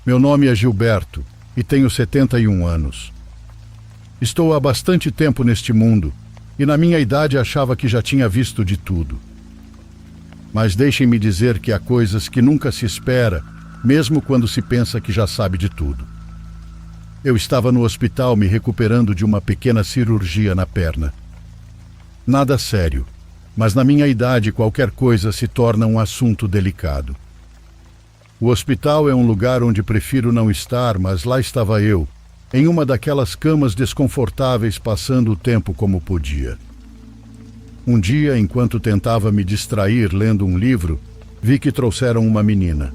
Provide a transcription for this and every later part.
Meu nome é Gilberto e tenho 71 anos. Estou há bastante tempo neste mundo e na minha idade achava que já tinha visto de tudo. Mas deixem-me dizer que há coisas que nunca se espera, mesmo quando se pensa que já sabe de tudo. Eu estava no hospital me recuperando de uma pequena cirurgia na perna. Nada sério, mas na minha idade qualquer coisa se torna um assunto delicado. O hospital é um lugar onde prefiro não estar, mas lá estava eu, em uma daquelas camas desconfortáveis, passando o tempo como podia. Um dia, enquanto tentava me distrair lendo um livro, vi que trouxeram uma menina.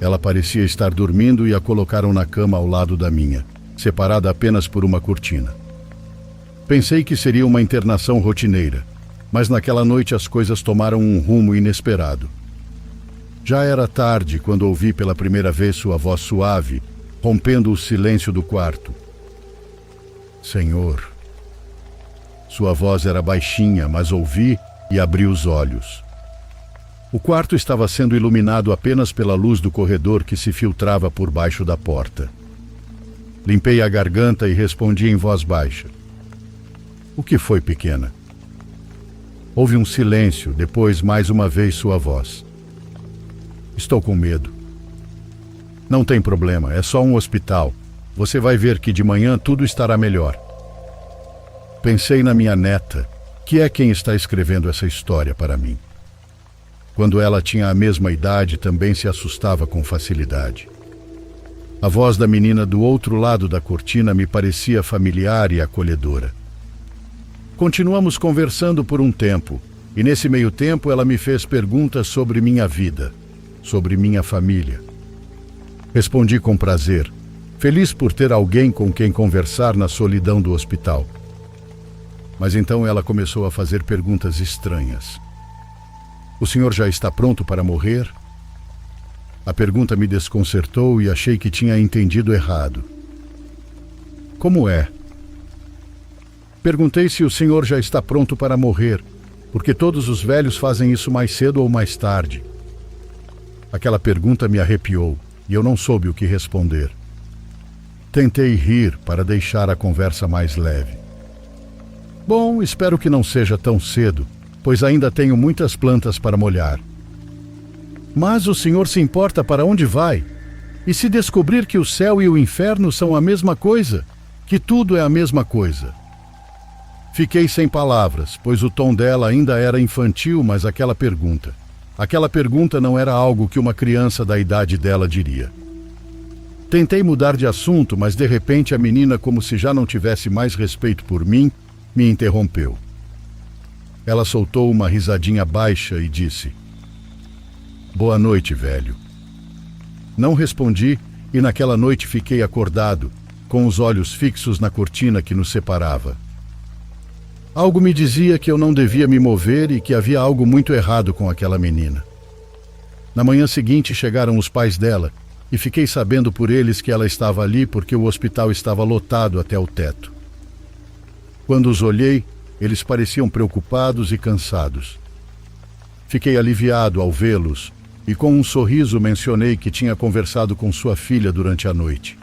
Ela parecia estar dormindo e a colocaram na cama ao lado da minha, separada apenas por uma cortina. Pensei que seria uma internação rotineira, mas naquela noite as coisas tomaram um rumo inesperado. Já era tarde quando ouvi pela primeira vez sua voz suave, rompendo o silêncio do quarto. Senhor. Sua voz era baixinha, mas ouvi e abri os olhos. O quarto estava sendo iluminado apenas pela luz do corredor que se filtrava por baixo da porta. Limpei a garganta e respondi em voz baixa. O que foi, pequena? Houve um silêncio, depois mais uma vez sua voz. Estou com medo. Não tem problema, é só um hospital. Você vai ver que de manhã tudo estará melhor. Pensei na minha neta, que é quem está escrevendo essa história para mim. Quando ela tinha a mesma idade, também se assustava com facilidade. A voz da menina do outro lado da cortina me parecia familiar e acolhedora. Continuamos conversando por um tempo, e nesse meio tempo ela me fez perguntas sobre minha vida, sobre minha família. Respondi com prazer, feliz por ter alguém com quem conversar na solidão do hospital. Mas então ela começou a fazer perguntas estranhas. O senhor já está pronto para morrer? A pergunta me desconcertou e achei que tinha entendido errado. Como é? Perguntei se o senhor já está pronto para morrer, porque todos os velhos fazem isso mais cedo ou mais tarde. Aquela pergunta me arrepiou e eu não soube o que responder. Tentei rir para deixar a conversa mais leve. Bom, espero que não seja tão cedo, pois ainda tenho muitas plantas para molhar. Mas o senhor se importa para onde vai? E se descobrir que o céu e o inferno são a mesma coisa? Que tudo é a mesma coisa? Fiquei sem palavras, pois o tom dela ainda era infantil, mas aquela pergunta não era algo que uma criança da idade dela diria. Tentei mudar de assunto, mas de repente a menina, como se já não tivesse mais respeito por mim, me interrompeu. Ela soltou uma risadinha baixa e disse: Boa noite, velho. Não respondi e naquela noite fiquei acordado, com os olhos fixos na cortina que nos separava. Algo me dizia que eu não devia me mover e que havia algo muito errado com aquela menina. Na manhã seguinte chegaram os pais dela e fiquei sabendo por eles que ela estava ali porque o hospital estava lotado até o teto. Quando os olhei, eles pareciam preocupados e cansados. Fiquei aliviado ao vê-los e com um sorriso mencionei que tinha conversado com sua filha durante a noite.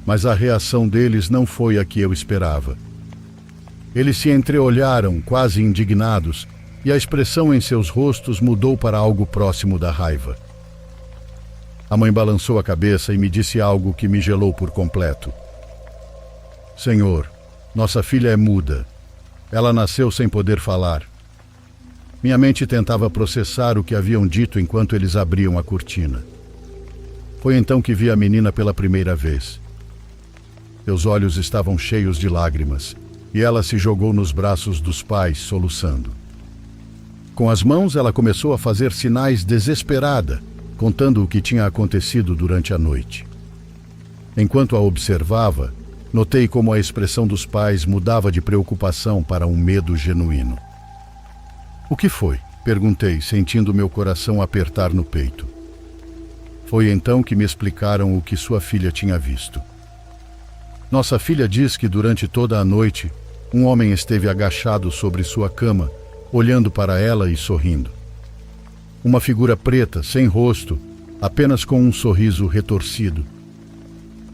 Mas a reação deles não foi a que eu esperava. Eles se entreolharam, quase indignados, e a expressão em seus rostos mudou para algo próximo da raiva. A mãe balançou a cabeça e me disse algo que me gelou por completo. Senhor, nossa filha é muda. Ela nasceu sem poder falar. Minha mente tentava processar o que haviam dito enquanto eles abriam a cortina. Foi então que vi a menina pela primeira vez. Seus olhos estavam cheios de lágrimas, e ela se jogou nos braços dos pais, soluçando. Com as mãos, ela começou a fazer sinais desesperada, contando o que tinha acontecido durante a noite. Enquanto a observava, notei como a expressão dos pais mudava de preocupação para um medo genuíno. O que foi? Perguntei, sentindo meu coração apertar no peito. Foi então que me explicaram o que sua filha tinha visto. Nossa filha diz que durante toda a noite, um homem esteve agachado sobre sua cama, olhando para ela e sorrindo. Uma figura preta, sem rosto, apenas com um sorriso retorcido.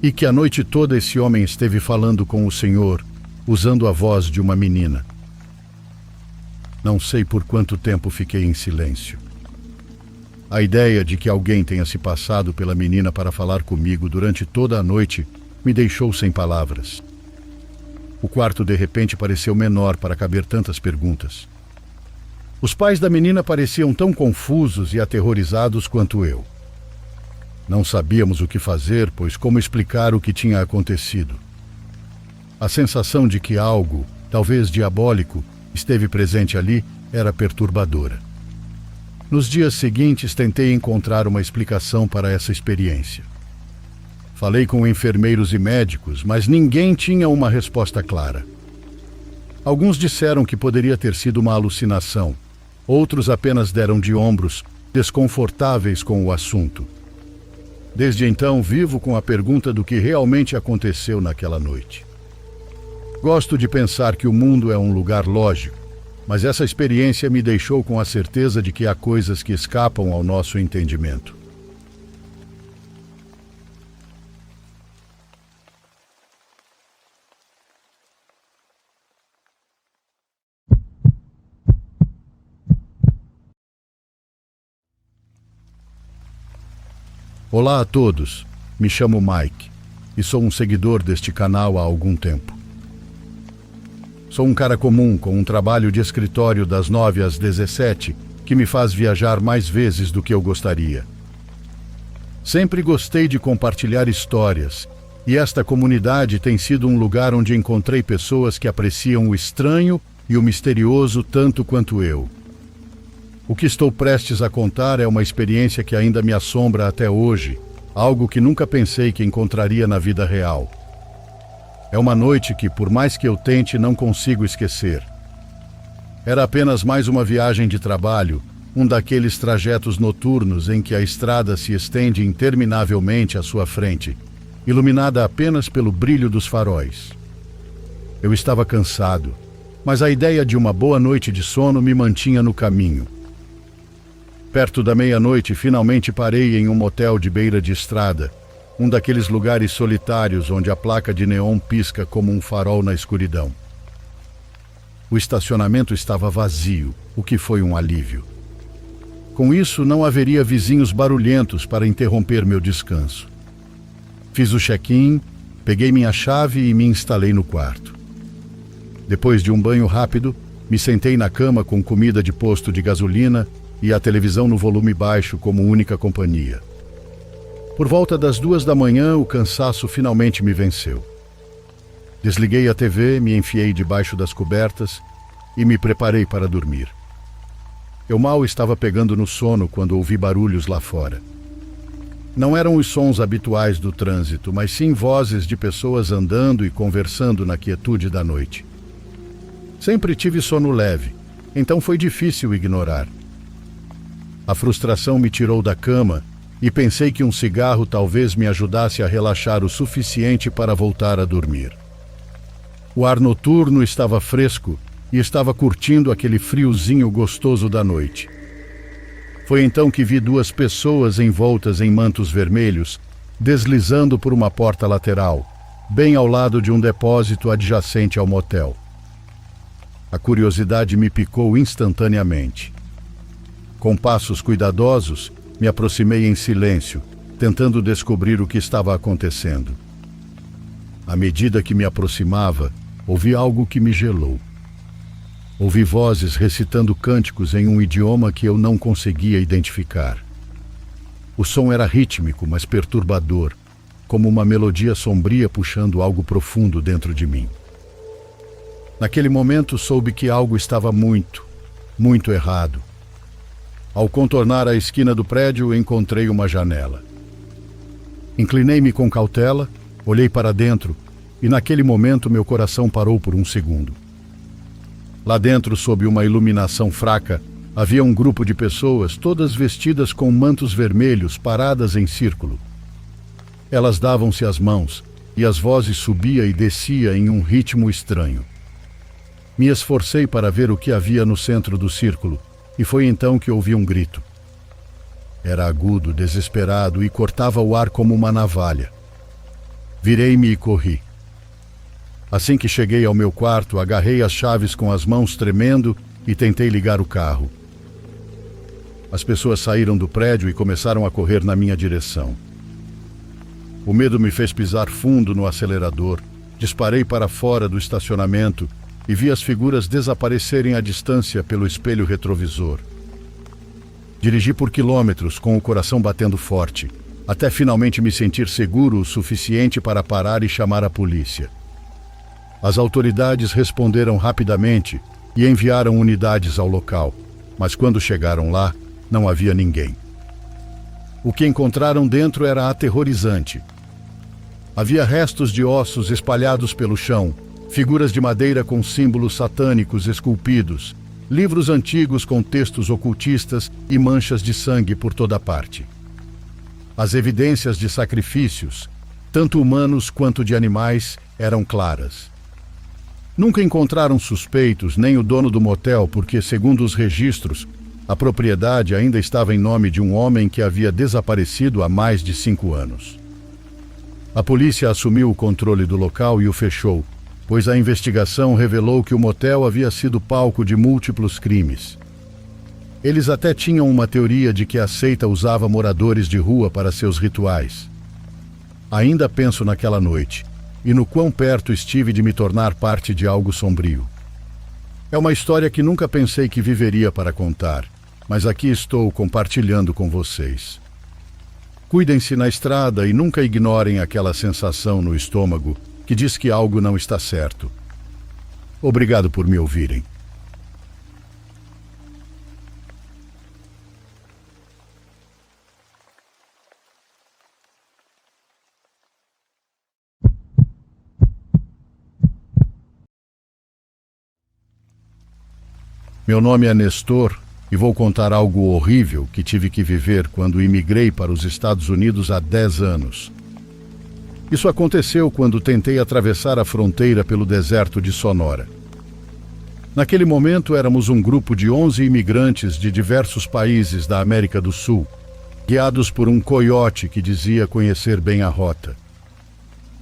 E que a noite toda esse homem esteve falando com o Senhor, usando a voz de uma menina. Não sei por quanto tempo fiquei em silêncio. A ideia de que alguém tenha se passado pela menina para falar comigo durante toda a noite me deixou sem palavras. O quarto de repente pareceu menor para caber tantas perguntas. Os pais da menina pareciam tão confusos e aterrorizados quanto eu. Não sabíamos o que fazer, pois como explicar o que tinha acontecido. A sensação de que algo, talvez diabólico, esteve presente ali era perturbadora. Nos dias seguintes tentei encontrar uma explicação para essa experiência. Falei com enfermeiros e médicos, mas ninguém tinha uma resposta clara. Alguns disseram que poderia ter sido uma alucinação, outros apenas deram de ombros, desconfortáveis com o assunto. Desde então vivo com a pergunta do que realmente aconteceu naquela noite. Gosto de pensar que o mundo é um lugar lógico, mas essa experiência me deixou com a certeza de que há coisas que escapam ao nosso entendimento. Olá a todos, me chamo Mike e sou um seguidor deste canal há algum tempo. Sou um cara comum com um trabalho de escritório das 9 às 17 que me faz viajar mais vezes do que eu gostaria. Sempre gostei de compartilhar histórias e esta comunidade tem sido um lugar onde encontrei pessoas que apreciam o estranho e o misterioso tanto quanto eu. O que estou prestes a contar é uma experiência que ainda me assombra até hoje, algo que nunca pensei que encontraria na vida real. É uma noite que, por mais que eu tente, não consigo esquecer. Era apenas mais uma viagem de trabalho, um daqueles trajetos noturnos em que a estrada se estende interminavelmente à sua frente, iluminada apenas pelo brilho dos faróis. Eu estava cansado, mas a ideia de uma boa noite de sono me mantinha no caminho. Perto da meia-noite, finalmente parei em um motel de beira de estrada, um daqueles lugares solitários onde a placa de neon pisca como um farol na escuridão. O estacionamento estava vazio, o que foi um alívio. Com isso, não haveria vizinhos barulhentos para interromper meu descanso. Fiz o check-in, peguei minha chave e me instalei no quarto. Depois de um banho rápido, me sentei na cama com comida de posto de gasolina e a televisão no volume baixo como única companhia. Por volta das 2 da manhã, o cansaço finalmente me venceu. Desliguei a TV, me enfiei debaixo das cobertas e me preparei para dormir. Eu mal estava pegando no sono quando ouvi barulhos lá fora. Não eram os sons habituais do trânsito, mas sim vozes de pessoas andando e conversando na quietude da noite. Sempre tive sono leve, então foi difícil ignorar. A frustração me tirou da cama e pensei que um cigarro talvez me ajudasse a relaxar o suficiente para voltar a dormir. O ar noturno estava fresco e estava curtindo aquele friozinho gostoso da noite. Foi então que vi 2 pessoas envoltas em mantos vermelhos, deslizando por uma porta lateral, bem ao lado de um depósito adjacente ao motel. A curiosidade me picou instantaneamente. Com passos cuidadosos, me aproximei em silêncio, tentando descobrir o que estava acontecendo. À medida que me aproximava, ouvi algo que me gelou. Ouvi vozes recitando cânticos em um idioma que eu não conseguia identificar. O som era rítmico, mas perturbador, como uma melodia sombria puxando algo profundo dentro de mim. Naquele momento soube que algo estava muito errado. Ao contornar a esquina do prédio, encontrei uma janela. Inclinei-me com cautela, olhei para dentro e naquele momento meu coração parou por um segundo. Lá dentro, sob uma iluminação fraca, havia um grupo de pessoas, todas vestidas com mantos vermelhos, paradas em círculo. Elas davam-se as mãos e as vozes subia e descia em um ritmo estranho. Me esforcei para ver o que havia no centro do círculo, e foi então que ouvi um grito. Era agudo, desesperado e cortava o ar como uma navalha. Virei-me e corri. Assim que cheguei ao meu quarto, agarrei as chaves com as mãos tremendo e tentei ligar o carro. As pessoas saíram do prédio e começaram a correr na minha direção. O medo me fez pisar fundo no acelerador, disparei para fora do estacionamento e vi as figuras desaparecerem à distância pelo espelho retrovisor. Dirigi por quilômetros com o coração batendo forte, até finalmente me sentir seguro o suficiente para parar e chamar a polícia. As autoridades responderam rapidamente e enviaram unidades ao local, mas quando chegaram lá, não havia ninguém. O que encontraram dentro era aterrorizante. Havia restos de ossos espalhados pelo chão, figuras de madeira com símbolos satânicos esculpidos, livros antigos com textos ocultistas e manchas de sangue por toda parte. As evidências de sacrifícios, tanto humanos quanto de animais, eram claras. Nunca encontraram suspeitos nem o dono do motel porque, segundo os registros, a propriedade ainda estava em nome de um homem que havia desaparecido há mais de 5 anos. A polícia assumiu o controle do local e o fechou, pois a investigação revelou que o motel havia sido palco de múltiplos crimes. Eles até tinham uma teoria de que a seita usava moradores de rua para seus rituais. Ainda penso naquela noite e no quão perto estive de me tornar parte de algo sombrio. É uma história que nunca pensei que viveria para contar, mas aqui estou compartilhando com vocês. Cuidem-se na estrada e nunca ignorem aquela sensação no estômago que diz que algo não está certo. Obrigado por me ouvirem. Meu nome é Nestor e vou contar algo horrível que tive que viver quando imigrei para os Estados Unidos há 10 anos. Isso aconteceu quando tentei atravessar a fronteira pelo deserto de Sonora. Naquele momento éramos um grupo de 11 imigrantes de diversos países da América do Sul, guiados por um coiote que dizia conhecer bem a rota.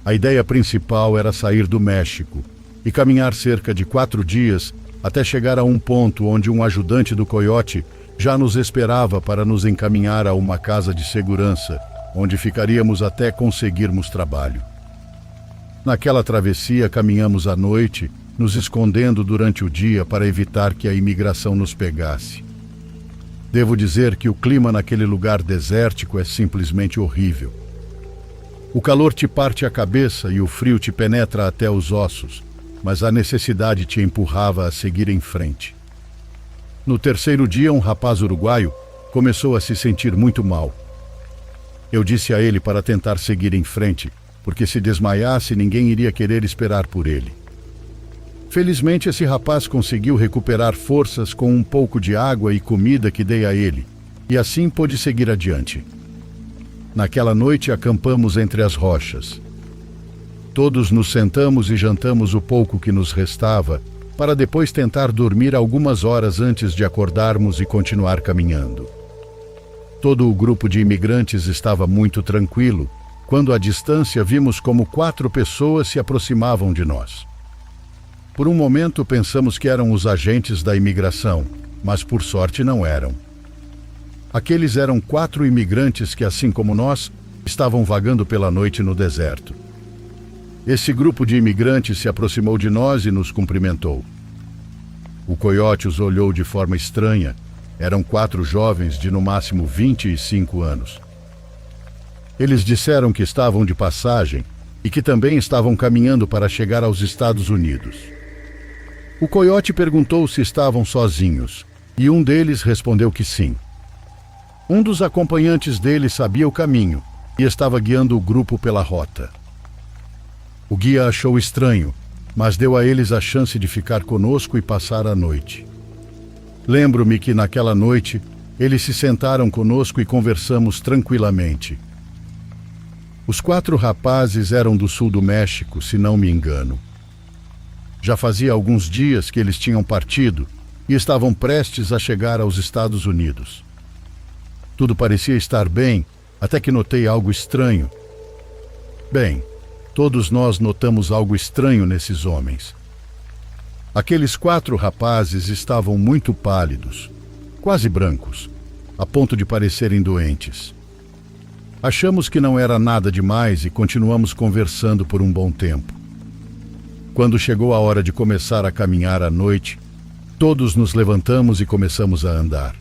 A ideia principal era sair do México e caminhar cerca de 4 dias até chegar a um ponto onde um ajudante do coiote já nos esperava para nos encaminhar a uma casa de segurança, onde ficaríamos até conseguirmos trabalho. Naquela travessia caminhamos à noite, nos escondendo durante o dia para evitar que a imigração nos pegasse. Devo dizer que o clima naquele lugar desértico é simplesmente horrível. O calor te parte a cabeça e o frio te penetra até os ossos, mas a necessidade te empurrava a seguir em frente. No terceiro dia, um rapaz uruguaio começou a se sentir muito mal. Eu disse a ele para tentar seguir em frente, porque se desmaiasse, ninguém iria querer esperar por ele. Felizmente, esse rapaz conseguiu recuperar forças com um pouco de água e comida que dei a ele, e assim pôde seguir adiante. Naquela noite, acampamos entre as rochas. Todos nos sentamos e jantamos o pouco que nos restava, para depois tentar dormir algumas horas antes de acordarmos e continuar caminhando. Todo o grupo de imigrantes estava muito tranquilo, quando à distância vimos como 4 pessoas se aproximavam de nós. Por um momento pensamos que eram os agentes da imigração, mas por sorte não eram. Aqueles eram 4 imigrantes que, assim como nós, estavam vagando pela noite no deserto. Esse grupo de imigrantes se aproximou de nós e nos cumprimentou. O coiote os olhou de forma estranha. Eram 4 jovens de no máximo 25 anos. Eles disseram que estavam de passagem e que também estavam caminhando para chegar aos Estados Unidos. O coiote perguntou se estavam sozinhos e um deles respondeu que sim. Um dos acompanhantes dele sabia o caminho e estava guiando o grupo pela rota. O guia achou estranho, mas deu a eles a chance de ficar conosco e passar a noite. Lembro-me que naquela noite, eles se sentaram conosco e conversamos tranquilamente. Os 4 rapazes eram do sul do México, se não me engano. Já fazia alguns dias que eles tinham partido e estavam prestes a chegar aos Estados Unidos. Tudo parecia estar bem, até que notei algo estranho. Bem, todos nós notamos algo estranho nesses homens. Aqueles 4 rapazes estavam muito pálidos, quase brancos, a ponto de parecerem doentes. Achamos que não era nada demais e continuamos conversando por um bom tempo. Quando chegou a hora de começar a caminhar à noite, todos nos levantamos e começamos a andar.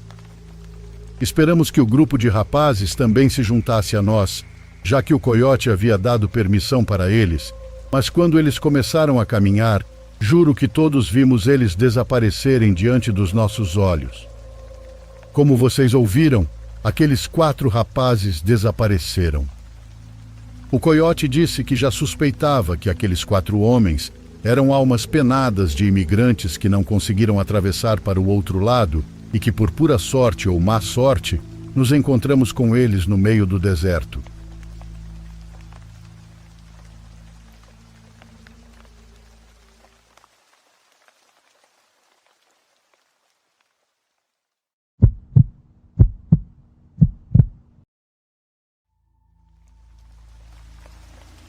Esperamos que o grupo de rapazes também se juntasse a nós, já que o coiote havia dado permissão para eles, mas quando eles começaram a caminhar, juro que todos vimos eles desaparecerem diante dos nossos olhos. Como vocês ouviram, aqueles 4 rapazes desapareceram. O coiote disse que já suspeitava que aqueles 4 homens eram almas penadas de imigrantes que não conseguiram atravessar para o outro lado e que, por pura sorte ou má sorte, nos encontramos com eles no meio do deserto.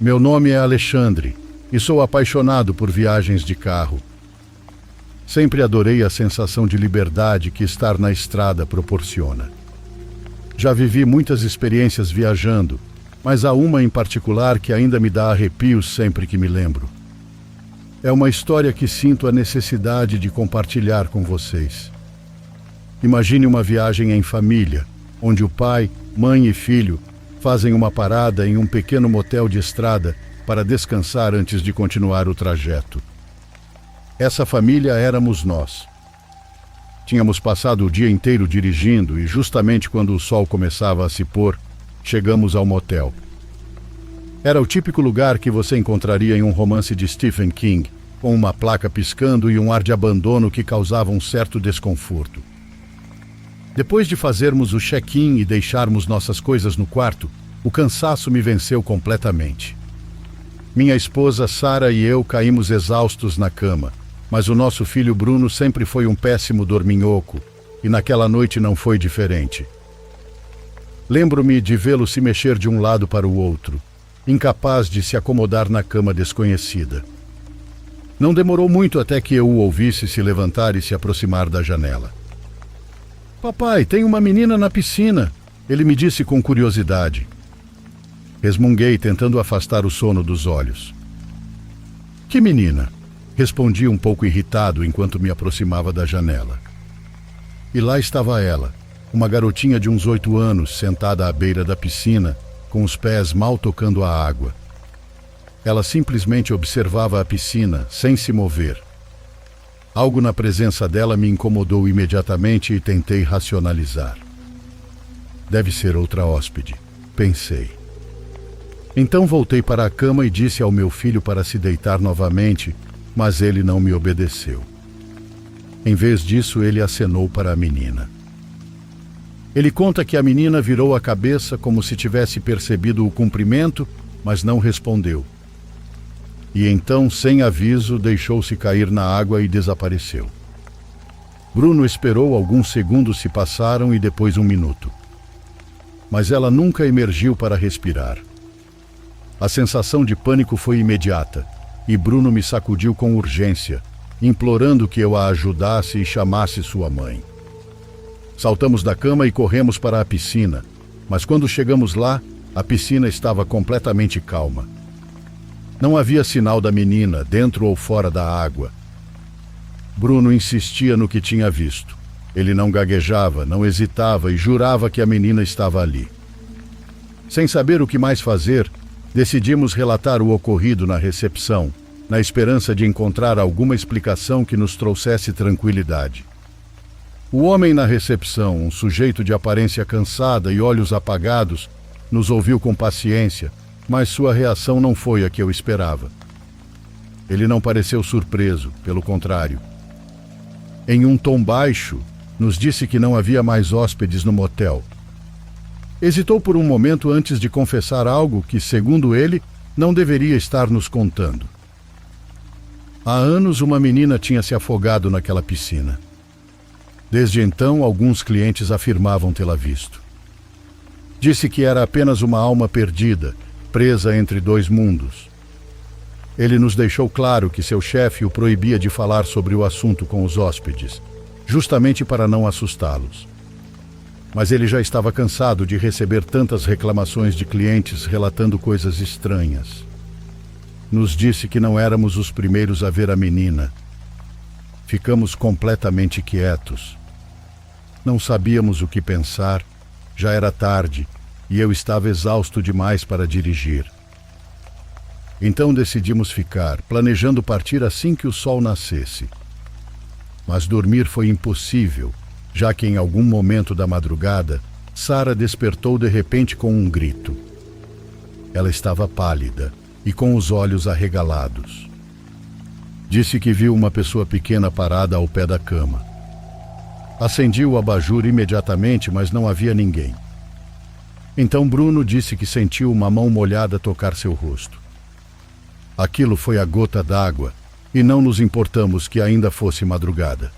Meu nome é Alexandre e sou apaixonado por viagens de carro. Sempre adorei a sensação de liberdade que estar na estrada proporciona. Já vivi muitas experiências viajando, mas há uma em particular que ainda me dá arrepios sempre que me lembro. É uma história que sinto a necessidade de compartilhar com vocês. Imagine uma viagem em família, onde o pai, mãe e filho fazem uma parada em um pequeno motel de estrada para descansar antes de continuar o trajeto. Essa família éramos nós. Tínhamos passado o dia inteiro dirigindo e justamente quando o sol começava a se pôr, chegamos ao motel. Era o típico lugar que você encontraria em um romance de Stephen King, com uma placa piscando e um ar de abandono que causava um certo desconforto. Depois de fazermos o check-in e deixarmos nossas coisas no quarto, o cansaço me venceu completamente. Minha esposa Sara e eu caímos exaustos na cama, mas o nosso filho Bruno sempre foi um péssimo dorminhoco, e naquela noite não foi diferente. Lembro-me de vê-lo se mexer de um lado para o outro, incapaz de se acomodar na cama desconhecida. Não demorou muito até que eu o ouvisse se levantar e se aproximar da janela. "Papai, tem uma menina na piscina", ele me disse com curiosidade. Resmunguei, tentando afastar o sono dos olhos. "Que menina?", respondi um pouco irritado enquanto me aproximava da janela. E lá estava ela, uma garotinha de uns 8 anos, sentada à beira da piscina, com os pés mal tocando a água. Ela simplesmente observava a piscina, sem se mover. Algo na presença dela me incomodou imediatamente e tentei racionalizar. Deve ser outra hóspede, pensei. Então voltei para a cama e disse ao meu filho para se deitar novamente, mas ele não me obedeceu. Em vez disso, ele acenou para a menina. Ele conta que a menina virou a cabeça como se tivesse percebido o cumprimento, mas não respondeu. E então, sem aviso, deixou-se cair na água e desapareceu. Bruno esperou, alguns segundos se passaram e depois 1 minuto. Mas ela nunca emergiu para respirar. A sensação de pânico foi imediata, e Bruno me sacudiu com urgência, implorando que eu a ajudasse e chamasse sua mãe. Saltamos da cama e corremos para a piscina, mas quando chegamos lá, a piscina estava completamente calma. Não havia sinal da menina, dentro ou fora da água. Bruno insistia no que tinha visto. Ele não gaguejava, não hesitava e jurava que a menina estava ali. Sem saber o que mais fazer, decidimos relatar o ocorrido na recepção, na esperança de encontrar alguma explicação que nos trouxesse tranquilidade. O homem na recepção, um sujeito de aparência cansada e olhos apagados, nos ouviu com paciência, mas sua reação não foi a que eu esperava. Ele não pareceu surpreso, pelo contrário. Em um tom baixo, nos disse que não havia mais hóspedes no motel. Hesitou por um momento antes de confessar algo que, segundo ele, não deveria estar nos contando. Há anos, uma menina tinha se afogado naquela piscina. Desde então, alguns clientes afirmavam tê-la visto. Disse que era apenas uma alma perdida, presa entre dois mundos. Ele nos deixou claro que seu chefe o proibia de falar sobre o assunto com os hóspedes, justamente para não assustá-los. Mas ele já estava cansado de receber tantas reclamações de clientes relatando coisas estranhas. Nos disse que não éramos os primeiros a ver a menina. Ficamos completamente quietos. Não sabíamos o que pensar, já era tarde e eu estava exausto demais para dirigir. Então decidimos ficar, planejando partir assim que o sol nascesse. Mas dormir foi impossível, já que em algum momento da madrugada, Sara despertou de repente com um grito. Ela estava pálida e com os olhos arregalados. Disse que viu uma pessoa pequena parada ao pé da cama. Acendi o abajur imediatamente, mas não havia ninguém. Então Bruno disse que sentiu uma mão molhada tocar seu rosto. Aquilo foi a gota d'água, e não nos importamos que ainda fosse madrugada.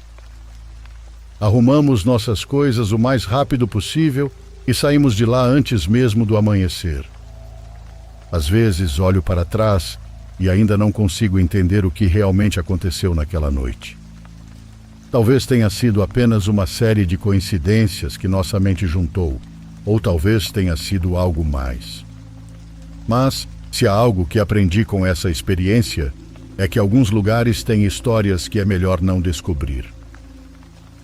Arrumamos nossas coisas o mais rápido possível e saímos de lá antes mesmo do amanhecer. Às vezes olho para trás e ainda não consigo entender o que realmente aconteceu naquela noite. Talvez tenha sido apenas uma série de coincidências que nossa mente juntou, ou talvez tenha sido algo mais. Mas, se há algo que aprendi com essa experiência, é que alguns lugares têm histórias que é melhor não descobrir.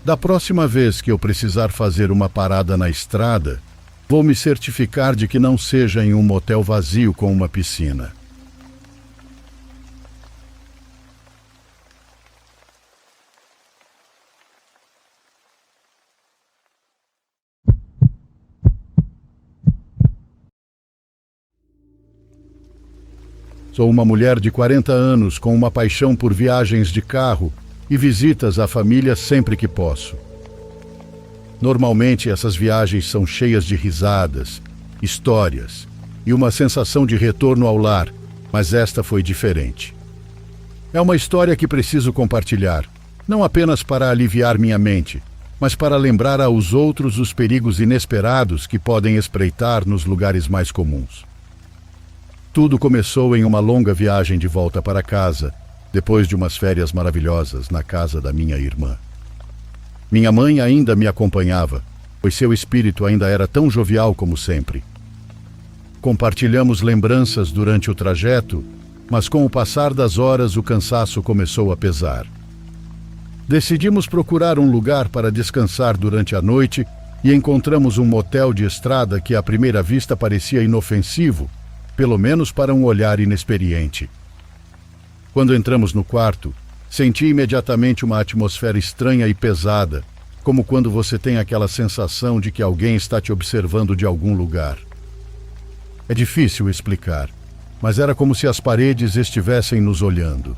Da próxima vez que eu precisar fazer uma parada na estrada, vou me certificar de que não seja em um motel vazio com uma piscina. Sou uma mulher de 40 anos com uma paixão por viagens de carro e visitas à família sempre que posso. Normalmente essas viagens são cheias de risadas, histórias e uma sensação de retorno ao lar, mas esta foi diferente. É uma história que preciso compartilhar, não apenas para aliviar minha mente, mas para lembrar aos outros os perigos inesperados que podem espreitar nos lugares mais comuns. Tudo começou em uma longa viagem de volta para casa, depois de umas férias maravilhosas na casa da minha irmã. Minha mãe ainda me acompanhava, pois seu espírito ainda era tão jovial como sempre. Compartilhamos lembranças durante o trajeto, mas com o passar das horas o cansaço começou a pesar. Decidimos procurar um lugar para descansar durante a noite e encontramos um motel de estrada que à primeira vista parecia inofensivo, pelo menos para um olhar inexperiente. Quando entramos no quarto, senti imediatamente uma atmosfera estranha e pesada, como quando você tem aquela sensação de que alguém está te observando de algum lugar. É difícil explicar, mas era como se as paredes estivessem nos olhando.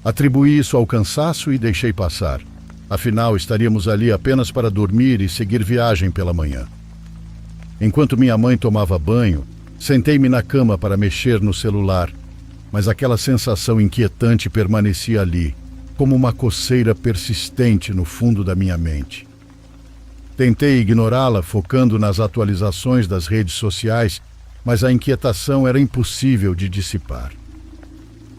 Atribuí isso ao cansaço e deixei passar. Afinal, estaríamos ali apenas para dormir e seguir viagem pela manhã. Enquanto minha mãe tomava banho, sentei-me na cama para mexer no celular, mas aquela sensação inquietante permanecia ali, como uma coceira persistente no fundo da minha mente. Tentei ignorá-la, focando nas atualizações das redes sociais, mas a inquietação era impossível de dissipar.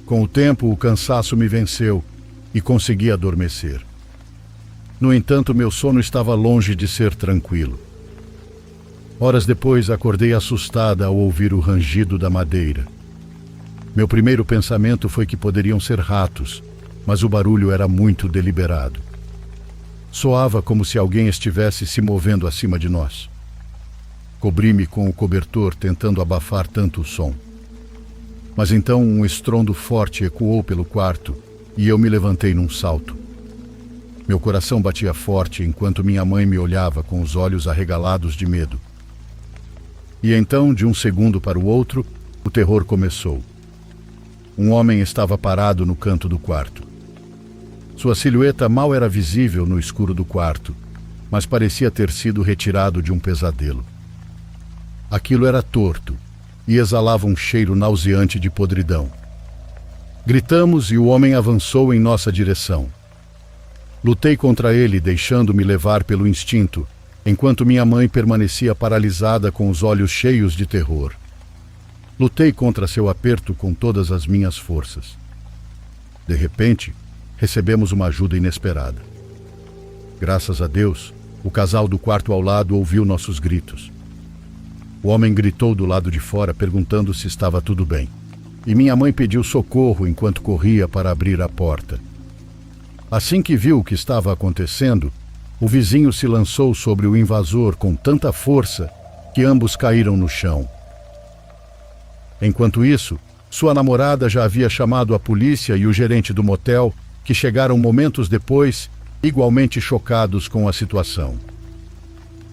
Com o tempo, o cansaço me venceu e consegui adormecer. No entanto, meu sono estava longe de ser tranquilo. Horas depois, acordei assustada ao ouvir o rangido da madeira. Meu primeiro pensamento foi que poderiam ser ratos, mas o barulho era muito deliberado. Soava como se alguém estivesse se movendo acima de nós. Cobri-me com o cobertor, tentando abafar tanto o som. Mas então um estrondo forte ecoou pelo quarto e eu me levantei num salto. Meu coração batia forte enquanto minha mãe me olhava com os olhos arregalados de medo. E então, de um segundo para o outro, o terror começou. Um homem estava parado no canto do quarto. Sua silhueta mal era visível no escuro do quarto, mas parecia ter sido retirado de um pesadelo. Aquilo era torto e exalava um cheiro nauseante de podridão. Gritamos e o homem avançou em nossa direção. Lutei contra ele, deixando-me levar pelo instinto, enquanto minha mãe permanecia paralisada com os olhos cheios de terror. Lutei contra seu aperto com todas as minhas forças. De repente, recebemos uma ajuda inesperada. Graças a Deus, o casal do quarto ao lado ouviu nossos gritos. O homem gritou do lado de fora perguntando se estava tudo bem, e minha mãe pediu socorro enquanto corria para abrir a porta. Assim que viu o que estava acontecendo, o vizinho se lançou sobre o invasor com tanta força que ambos caíram no chão. Enquanto isso, sua namorada já havia chamado a polícia e o gerente do motel, que chegaram momentos depois, igualmente chocados com a situação.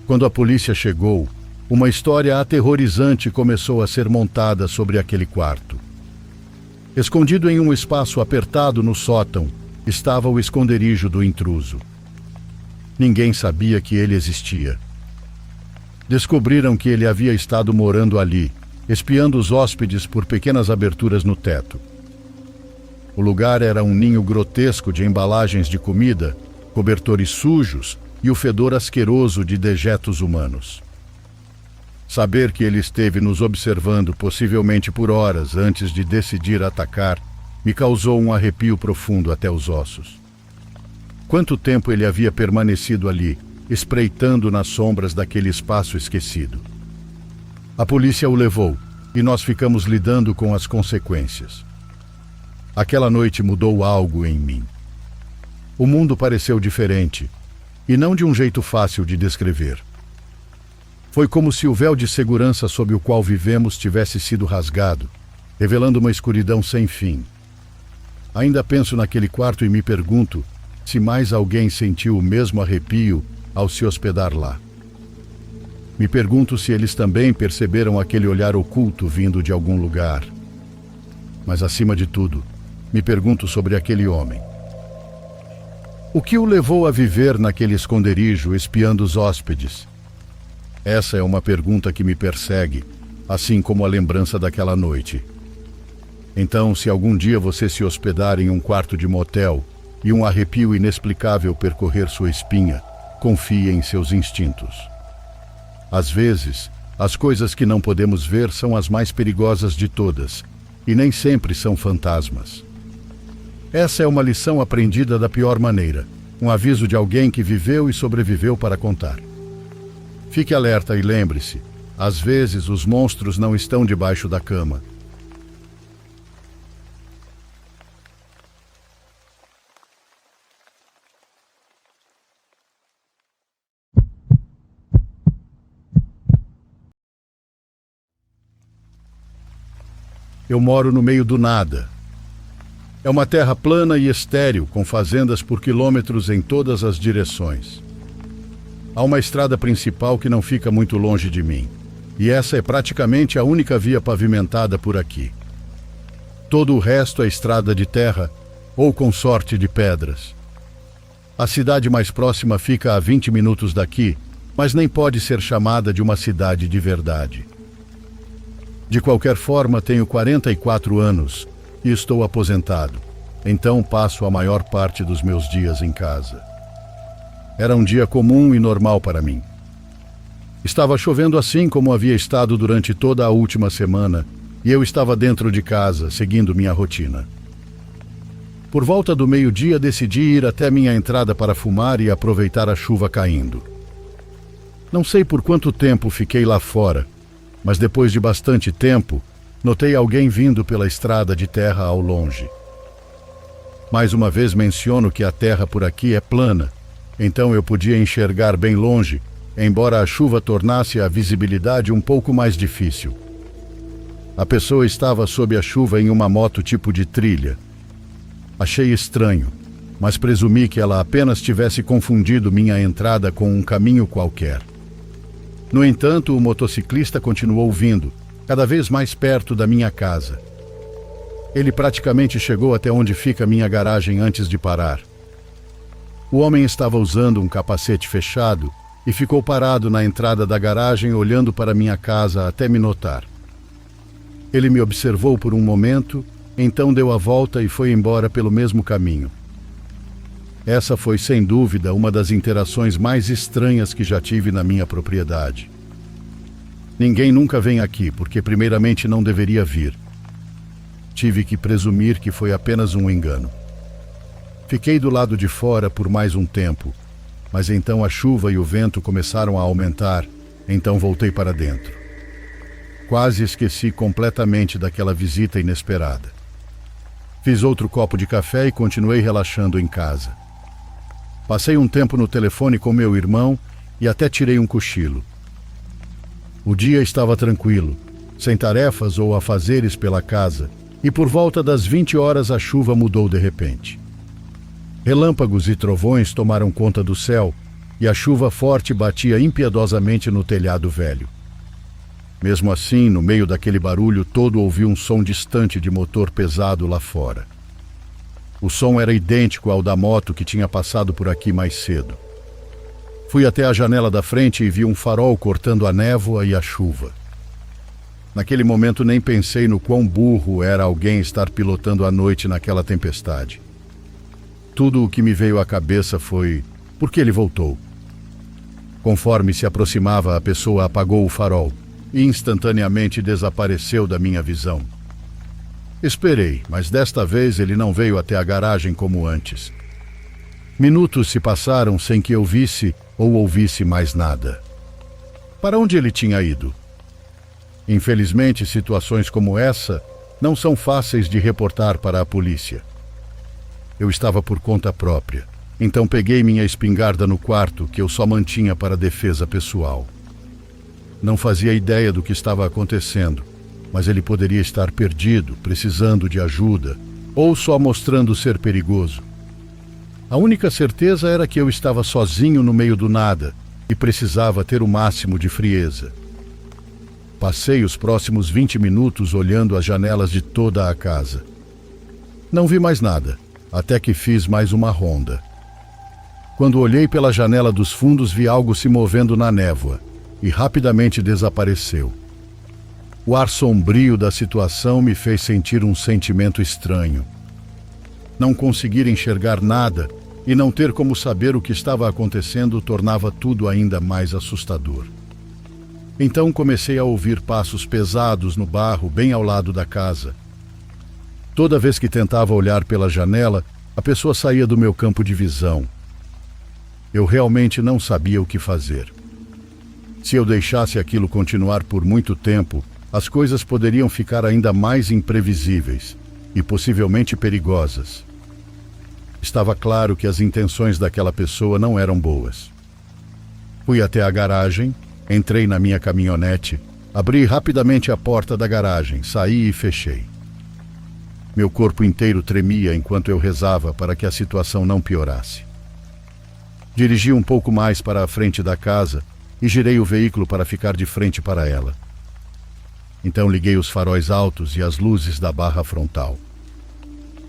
Quando a polícia chegou, uma história aterrorizante começou a ser montada sobre aquele quarto. Escondido em um espaço apertado no sótão, estava o esconderijo do intruso. Ninguém sabia que ele existia. Descobriram que ele havia estado morando ali, espiando os hóspedes por pequenas aberturas no teto. O lugar era um ninho grotesco de embalagens de comida, cobertores sujos e o fedor asqueroso de dejetos humanos. Saber que ele esteve nos observando possivelmente por horas antes de decidir atacar me causou um arrepio profundo até os ossos. Quanto tempo ele havia permanecido ali, espreitando nas sombras daquele espaço esquecido? A polícia o levou e nós ficamos lidando com as consequências. Aquela noite mudou algo em mim. O mundo pareceu diferente, e não de um jeito fácil de descrever. Foi como se o véu de segurança sob o qual vivemos tivesse sido rasgado, revelando uma escuridão sem fim. Ainda penso naquele quarto e me pergunto se mais alguém sentiu o mesmo arrepio ao se hospedar lá. Me pergunto se eles também perceberam aquele olhar oculto vindo de algum lugar. Mas, acima de tudo, me pergunto sobre aquele homem. O que o levou a viver naquele esconderijo espiando os hóspedes? Essa é uma pergunta que me persegue, assim como a lembrança daquela noite. Então, se algum dia você se hospedar em um quarto de motel e um arrepio inexplicável percorrer sua espinha, confie em seus instintos. Às vezes, as coisas que não podemos ver são as mais perigosas de todas, e nem sempre são fantasmas. Essa é uma lição aprendida da pior maneira, um aviso de alguém que viveu e sobreviveu para contar. Fique alerta e lembre-se, às vezes os monstros não estão debaixo da cama. Eu moro no meio do nada. É uma terra plana e estéril, com fazendas por quilômetros em todas as direções. Há uma estrada principal que não fica muito longe de mim, e essa é praticamente a única via pavimentada por aqui. Todo o resto é estrada de terra, ou com sorte de pedras. A cidade mais próxima fica a 20 minutos daqui, mas nem pode ser chamada de uma cidade de verdade. De qualquer forma, tenho 44 anos e estou aposentado, então passo a maior parte dos meus dias em casa. Era um dia comum e normal para mim. Estava chovendo assim como havia estado durante toda a última semana, e eu estava dentro de casa, seguindo minha rotina. Por volta do meio-dia, decidi ir até minha entrada para fumar e aproveitar a chuva caindo. Não sei por quanto tempo fiquei lá fora, mas depois de bastante tempo, notei alguém vindo pela estrada de terra ao longe. Mais uma vez menciono que a terra por aqui é plana, então eu podia enxergar bem longe, embora a chuva tornasse a visibilidade um pouco mais difícil. A pessoa estava sob a chuva em uma moto tipo de trilha. Achei estranho, mas presumi que ela apenas tivesse confundido minha entrada com um caminho qualquer. No entanto, o motociclista continuou vindo, cada vez mais perto da minha casa. Ele praticamente chegou até onde fica minha garagem antes de parar. O homem estava usando um capacete fechado e ficou parado na entrada da garagem olhando para minha casa até me notar. Ele me observou por um momento, então deu a volta e foi embora pelo mesmo caminho. Essa foi, sem dúvida, uma das interações mais estranhas que já tive na minha propriedade. Ninguém nunca vem aqui, porque primeiramente não deveria vir. Tive que presumir que foi apenas um engano. Fiquei do lado de fora por mais um tempo, mas então a chuva e o vento começaram a aumentar, então voltei para dentro. Quase esqueci completamente daquela visita inesperada. Fiz outro copo de café e continuei relaxando em casa. Passei um tempo no telefone com meu irmão e até tirei um cochilo. O dia estava tranquilo, sem tarefas ou afazeres pela casa, e por volta das 20 horas a chuva mudou de repente. Relâmpagos e trovões tomaram conta do céu e a chuva forte batia impiedosamente no telhado velho. Mesmo assim, no meio daquele barulho todo ouvi um som distante de motor pesado lá fora. O som era idêntico ao da moto que tinha passado por aqui mais cedo. Fui até a janela da frente e vi um farol cortando a névoa e a chuva. Naquele momento nem pensei no quão burro era alguém estar pilotando à noite naquela tempestade. Tudo o que me veio à cabeça foi: por que ele voltou? Conforme se aproximava, a pessoa apagou o farol e instantaneamente desapareceu da minha visão. Esperei, mas desta vez ele não veio até a garagem como antes. Minutos se passaram sem que eu visse ou ouvisse mais nada. Para onde ele tinha ido? Infelizmente, situações como essa não são fáceis de reportar para a polícia. Eu estava por conta própria, então peguei minha espingarda no quarto, que eu só mantinha para defesa pessoal. Não fazia ideia do que estava acontecendo, mas ele poderia estar perdido, precisando de ajuda, ou só mostrando ser perigoso. A única certeza era que eu estava sozinho no meio do nada e precisava ter o máximo de frieza. Passei os próximos 20 minutos olhando as janelas de toda a casa. Não vi mais nada, até que fiz mais uma ronda. Quando olhei pela janela dos fundos, vi algo se movendo na névoa e rapidamente desapareceu. O ar sombrio da situação me fez sentir um sentimento estranho. Não conseguir enxergar nada e não ter como saber o que estava acontecendo tornava tudo ainda mais assustador. Então comecei a ouvir passos pesados no barro bem ao lado da casa. Toda vez que tentava olhar pela janela, a pessoa saía do meu campo de visão. Eu realmente não sabia o que fazer. Se eu deixasse aquilo continuar por muito tempo, as coisas poderiam ficar ainda mais imprevisíveis e possivelmente perigosas. Estava claro que as intenções daquela pessoa não eram boas. Fui até a garagem, entrei na minha caminhonete, abri rapidamente a porta da garagem, saí e fechei. Meu corpo inteiro tremia enquanto eu rezava para que a situação não piorasse. Dirigi um pouco mais para a frente da casa e girei o veículo para ficar de frente para ela. Então liguei os faróis altos e as luzes da barra frontal.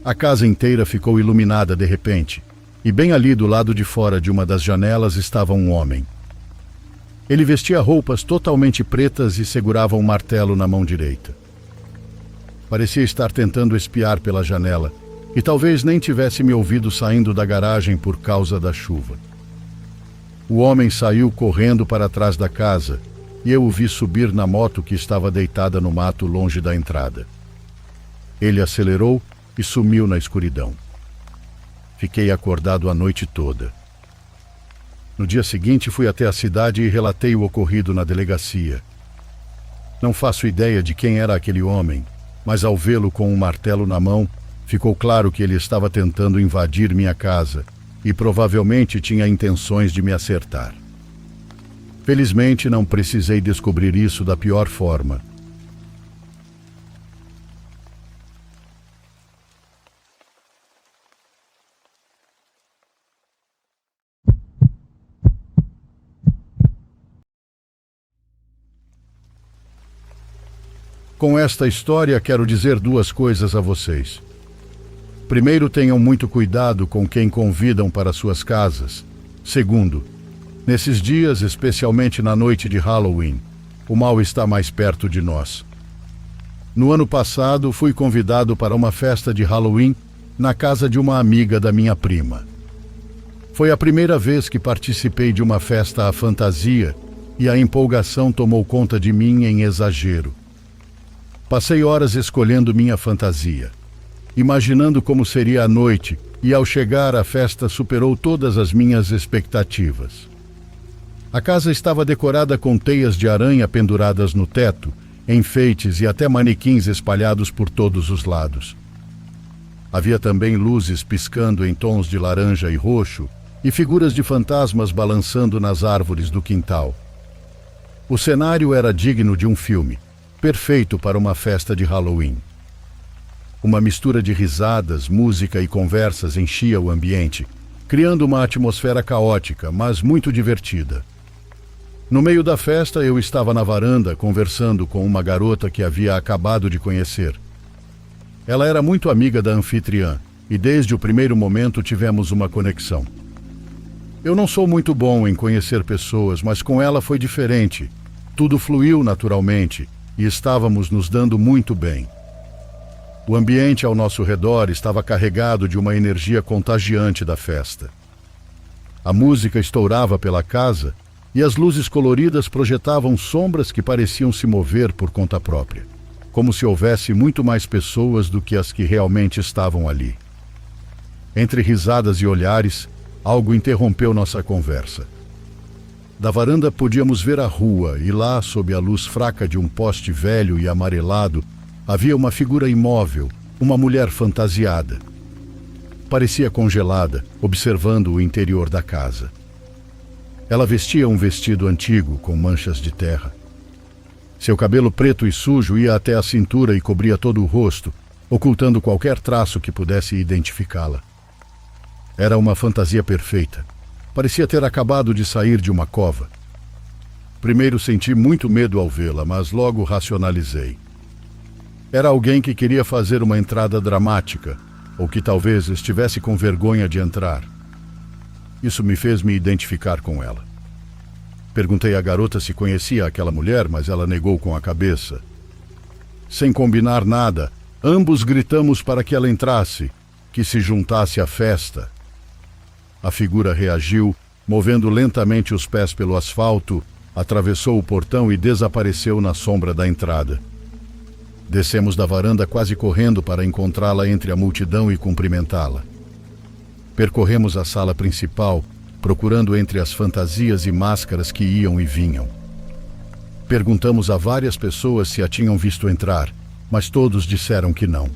A casa inteira ficou iluminada de repente, e bem ali do lado de fora de uma das janelas estava um homem. Ele vestia roupas totalmente pretas e segurava um martelo na mão direita. Parecia estar tentando espiar pela janela, e talvez nem tivesse me ouvido saindo da garagem por causa da chuva. O homem saiu correndo para trás da casa, e eu o vi subir na moto que estava deitada no mato longe da entrada. Ele acelerou e sumiu na escuridão. Fiquei acordado a noite toda. No dia seguinte fui até a cidade e relatei o ocorrido na delegacia. Não faço ideia de quem era aquele homem, mas ao vê-lo com um martelo na mão, ficou claro que ele estava tentando invadir minha casa e provavelmente tinha intenções de me acertar. Felizmente não precisei descobrir isso da pior forma. Com esta história, quero dizer duas coisas a vocês. Primeiro, tenham muito cuidado com quem convidam para suas casas. Segundo, nesses dias, especialmente na noite de Halloween, o mal está mais perto de nós. No ano passado, fui convidado para uma festa de Halloween na casa de uma amiga da minha prima. Foi a primeira vez que participei de uma festa à fantasia e a empolgação tomou conta de mim em exagero. Passei horas escolhendo minha fantasia, imaginando como seria a noite, e ao chegar a festa superou todas as minhas expectativas. A casa estava decorada com teias de aranha penduradas no teto, enfeites e até manequins espalhados por todos os lados. Havia também luzes piscando em tons de laranja e roxo e figuras de fantasmas balançando nas árvores do quintal. O cenário era digno de um filme, perfeito para uma festa de Halloween. Uma mistura de risadas, música e conversas enchia o ambiente, criando uma atmosfera caótica, mas muito divertida. No meio da festa, eu estava na varanda conversando com uma garota que havia acabado de conhecer. Ela era muito amiga da anfitriã e desde o primeiro momento tivemos uma conexão. Eu não sou muito bom em conhecer pessoas, mas com ela foi diferente. Tudo fluiu naturalmente e estávamos nos dando muito bem. O ambiente ao nosso redor estava carregado de uma energia contagiante da festa. A música estourava pela casa e as luzes coloridas projetavam sombras que pareciam se mover por conta própria, como se houvesse muito mais pessoas do que as que realmente estavam ali. Entre risadas e olhares, algo interrompeu nossa conversa. Da varanda podíamos ver a rua e lá, sob a luz fraca de um poste velho e amarelado, havia uma figura imóvel, uma mulher fantasiada. Parecia congelada, observando o interior da casa. Ela vestia um vestido antigo com manchas de terra. Seu cabelo preto e sujo ia até a cintura e cobria todo o rosto, ocultando qualquer traço que pudesse identificá-la. Era uma fantasia perfeita. Parecia ter acabado de sair de uma cova. Primeiro senti muito medo ao vê-la, mas logo racionalizei. Era alguém que queria fazer uma entrada dramática, ou que talvez estivesse com vergonha de entrar. Isso me fez me identificar com ela. Perguntei à garota se conhecia aquela mulher, mas ela negou com a cabeça. Sem combinar nada, ambos gritamos para que ela entrasse, que se juntasse à festa. A figura reagiu, movendo lentamente os pés pelo asfalto, atravessou o portão e desapareceu na sombra da entrada. Descemos da varanda quase correndo para encontrá-la entre a multidão e cumprimentá-la. Percorremos a sala principal, procurando entre as fantasias e máscaras que iam e vinham. Perguntamos a várias pessoas se a tinham visto entrar, mas todos disseram que não.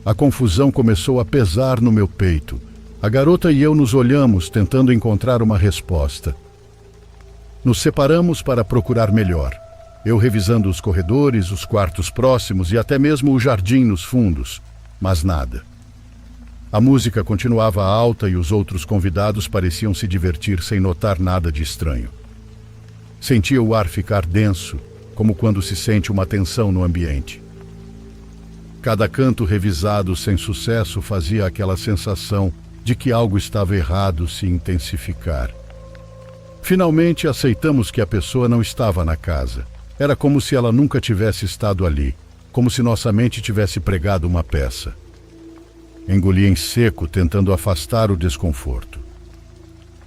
A confusão começou a pesar no meu peito. A garota e eu nos olhamos, tentando encontrar uma resposta. Nos separamos para procurar melhor. Eu revisando os corredores, os quartos próximos e até mesmo o jardim nos fundos, mas nada. A música continuava alta e os outros convidados pareciam se divertir sem notar nada de estranho. Sentia o ar ficar denso, como quando se sente uma tensão no ambiente. Cada canto revisado sem sucesso fazia aquela sensação de que algo estava errado se intensificar. Finalmente aceitamos que a pessoa não estava na casa. Era como se ela nunca tivesse estado ali, como se nossa mente tivesse pregado uma peça. Engoli em seco, tentando afastar o desconforto.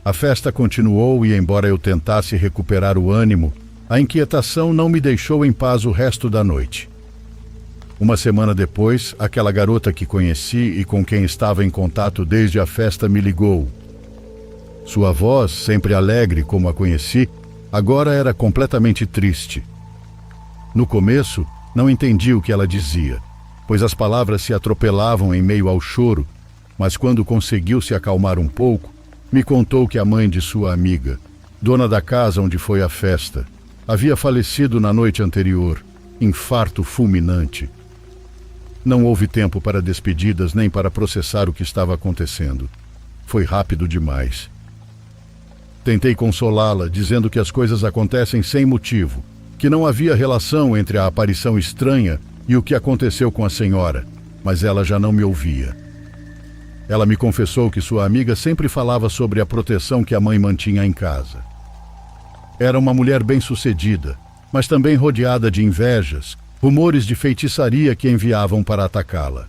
A festa continuou e, embora eu tentasse recuperar o ânimo, a inquietação não me deixou em paz o resto da noite. Uma semana depois, aquela garota que conheci e com quem estava em contato desde a festa me ligou. Sua voz, sempre alegre como a conheci, agora era completamente triste. No começo, não entendi o que ela dizia, pois as palavras se atropelavam em meio ao choro, mas quando conseguiu se acalmar um pouco, me contou que a mãe de sua amiga, dona da casa onde foi a festa, havia falecido na noite anterior, infarto fulminante. Não houve tempo para despedidas nem para processar o que estava acontecendo. Foi rápido demais. Tentei consolá-la, dizendo que as coisas acontecem sem motivo, que não havia relação entre a aparição estranha e o que aconteceu com a senhora, mas ela já não me ouvia. Ela me confessou que sua amiga sempre falava sobre a proteção que a mãe mantinha em casa. Era uma mulher bem-sucedida, mas também rodeada de invejas, rumores de feitiçaria que enviavam para atacá-la.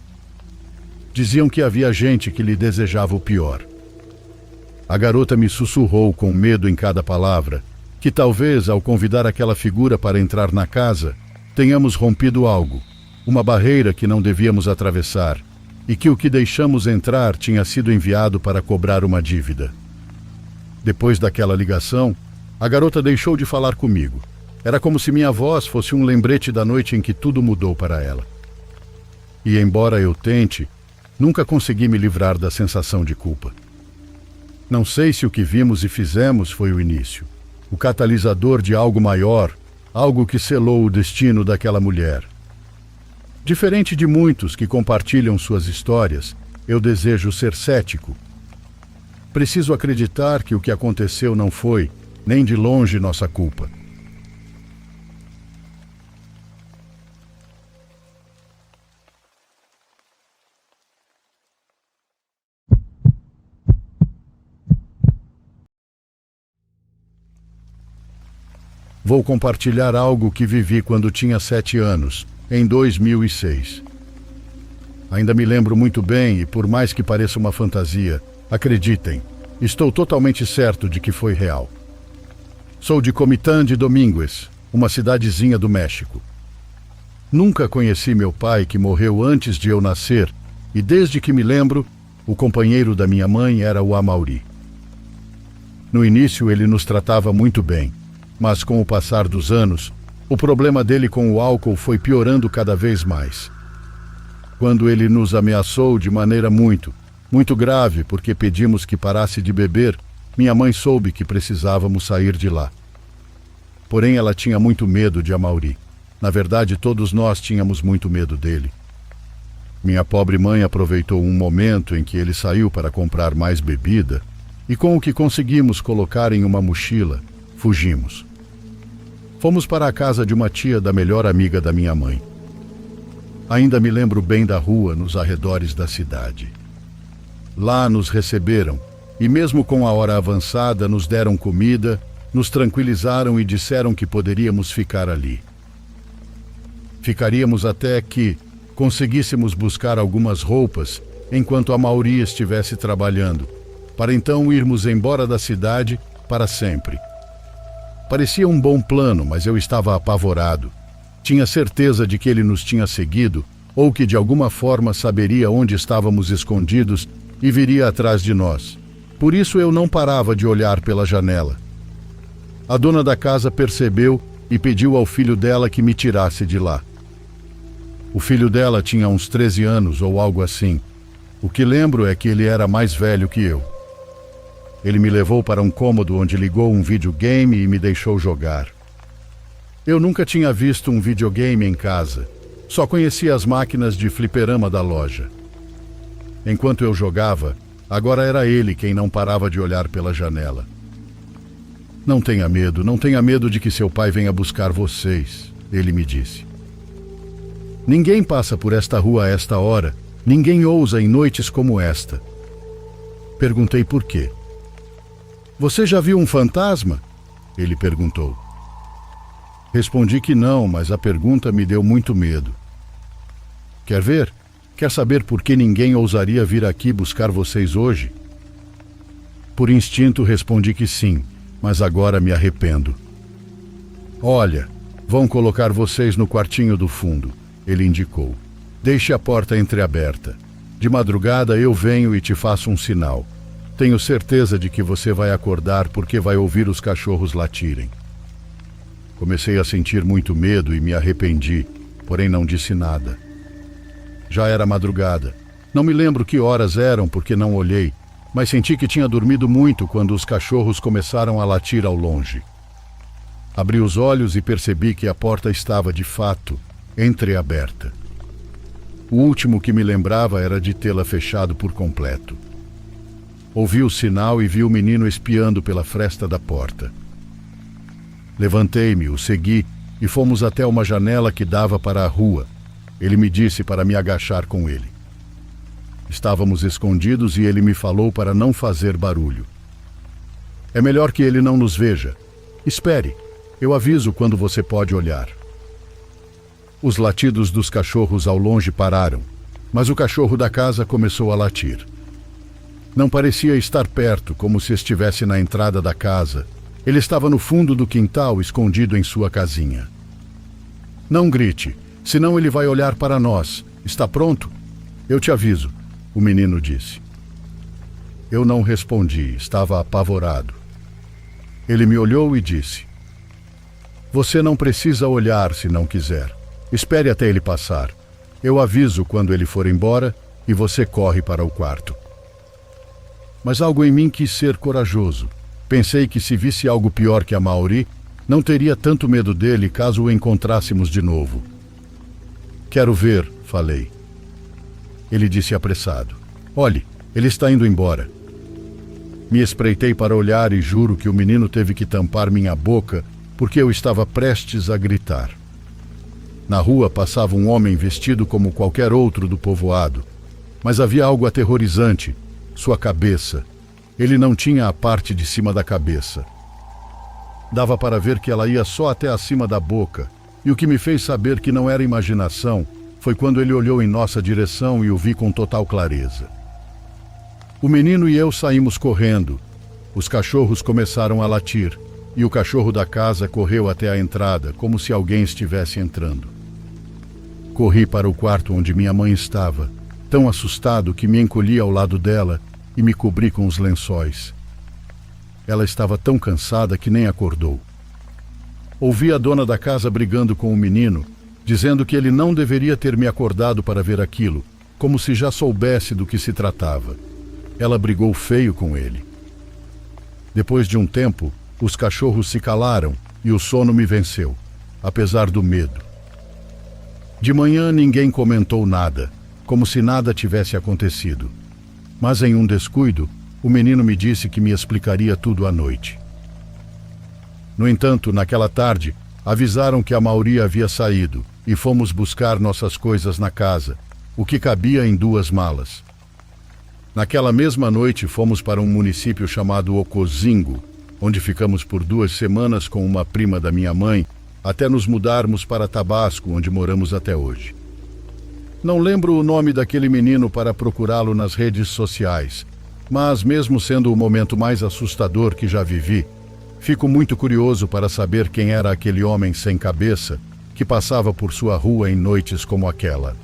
Diziam que havia gente que lhe desejava o pior. A garota me sussurrou com medo em cada palavra que talvez, ao convidar aquela figura para entrar na casa, tenhamos rompido algo, uma barreira que não devíamos atravessar, e que o que deixamos entrar tinha sido enviado para cobrar uma dívida. Depois daquela ligação, a garota deixou de falar comigo. Era como se minha voz fosse um lembrete da noite em que tudo mudou para ela. E embora eu tente, nunca consegui me livrar da sensação de culpa. Não sei se o que vimos e fizemos foi o início, o catalisador de algo maior, algo que selou o destino daquela mulher. Diferente de muitos que compartilham suas histórias, eu desejo ser cético. Preciso acreditar que o que aconteceu não foi, nem de longe, nossa culpa. Vou compartilhar algo que vivi quando tinha 7 anos, em 2006. Ainda me lembro muito bem e, por mais que pareça uma fantasia, acreditem, estou totalmente certo de que foi real. Sou de Comitán de Domínguez, uma cidadezinha do México. Nunca conheci meu pai, que morreu antes de eu nascer, e desde que me lembro, o companheiro da minha mãe era o Amauri. No início ele nos tratava muito bem, mas com o passar dos anos, o problema dele com o álcool foi piorando cada vez mais. Quando ele nos ameaçou de maneira muito grave porque pedimos que parasse de beber, minha mãe soube que precisávamos sair de lá. Porém, ela tinha muito medo de Amauri. Na verdade, todos nós tínhamos muito medo dele. Minha pobre mãe aproveitou um momento em que ele saiu para comprar mais bebida e, com o que conseguimos colocar em uma mochila, fugimos. Fomos para a casa de uma tia da melhor amiga da minha mãe. Ainda me lembro bem da rua nos arredores da cidade. Lá nos receberam e, mesmo com a hora avançada, nos deram comida, nos tranquilizaram e disseram que poderíamos ficar ali. Ficaríamos até que conseguíssemos buscar algumas roupas enquanto Amauri estivesse trabalhando, para então irmos embora da cidade para sempre. Parecia um bom plano, mas eu estava apavorado. Tinha certeza de que ele nos tinha seguido ou que de alguma forma saberia onde estávamos escondidos e viria atrás de nós. Por isso eu não parava de olhar pela janela. A dona da casa percebeu e pediu ao filho dela que me tirasse de lá. O filho dela tinha uns 13 anos ou algo assim. O que lembro é que ele era mais velho que eu. Ele me levou para um cômodo onde ligou um videogame e me deixou jogar. Eu nunca tinha visto um videogame em casa. Só conhecia as máquinas de fliperama da loja. Enquanto eu jogava, agora era ele quem não parava de olhar pela janela. Não tenha medo de que seu pai venha buscar vocês, ele me disse. Ninguém passa por esta rua a esta hora, ninguém ousa em noites como esta. Perguntei por quê. Você já viu um fantasma? Ele perguntou. Respondi que não, mas a pergunta me deu muito medo. Quer ver? Quer saber por que ninguém ousaria vir aqui buscar vocês hoje? Por instinto respondi que sim, mas agora me arrependo. Olha, vão colocar vocês no quartinho do fundo, ele indicou. Deixe a porta entreaberta. De madrugada eu venho e te faço um sinal. Tenho certeza de que você vai acordar porque vai ouvir os cachorros latirem. Comecei a sentir muito medo e me arrependi, porém não disse nada. Já era madrugada. Não me lembro que horas eram porque não olhei, mas senti que tinha dormido muito quando os cachorros começaram a latir ao longe. Abri os olhos e percebi que a porta estava, de fato, entreaberta. O último que me lembrava era de tê-la fechado por completo. Ouvi o sinal e vi o menino espiando pela fresta da porta. Levantei-me, o segui e fomos até uma janela que dava para a rua. Ele me disse para me agachar com ele. Estávamos escondidos e ele me falou para não fazer barulho. É melhor que ele não nos veja. Espere, eu aviso quando você pode olhar. Os latidos dos cachorros ao longe pararam, mas o cachorro da casa começou a latir. Não parecia estar perto, como se estivesse na entrada da casa. Ele estava no fundo do quintal, escondido em sua casinha. Não grite, senão ele vai olhar para nós. Está pronto? Eu te aviso, o menino disse. Eu não respondi, estava apavorado. Ele me olhou e disse: Você não precisa olhar se não quiser. Espere até ele passar. Eu aviso quando ele for embora e você corre para o quarto. Mas algo em mim quis ser corajoso. Pensei que se visse algo pior que a Mauri, não teria tanto medo dele caso o encontrássemos de novo. Quero ver, falei. Ele disse apressado: Olhe, ele está indo embora. Me espreitei para olhar e juro que o menino teve que tampar minha boca porque eu estava prestes a gritar. Na rua passava um homem vestido como qualquer outro do povoado, mas havia algo aterrorizante: sua cabeça. Ele não tinha a parte de cima da cabeça. Dava para ver que ela ia só até acima da boca, e o que me fez saber que não era imaginação foi quando ele olhou em nossa direção e o vi com total clareza. O menino e eu saímos correndo. Os cachorros começaram a latir, e o cachorro da casa correu até a entrada, como se alguém estivesse entrando. Corri para o quarto onde minha mãe estava, tão assustado que me encolhi ao lado dela e me cobri com os lençóis. Ela estava tão cansada que nem acordou. Ouvi a dona da casa brigando com o menino, dizendo que ele não deveria ter me acordado para ver aquilo, como se já soubesse do que se tratava. Ela brigou feio com ele. Depois de um tempo, os cachorros se calaram e o sono me venceu, apesar do medo. De manhã ninguém comentou nada, como se nada tivesse acontecido. Mas em um descuido, o menino me disse que me explicaria tudo à noite. No entanto, naquela tarde, avisaram que a Mauri havia saído e fomos buscar nossas coisas na casa, o que cabia em 2 malas. Naquela mesma noite fomos para um município chamado Ocozingo, onde ficamos por 2 semanas com uma prima da minha mãe, até nos mudarmos para Tabasco, onde moramos até hoje. Não lembro o nome daquele menino para procurá-lo nas redes sociais, mas mesmo sendo o momento mais assustador que já vivi, fico muito curioso para saber quem era aquele homem sem cabeça que passava por sua rua em noites como aquela.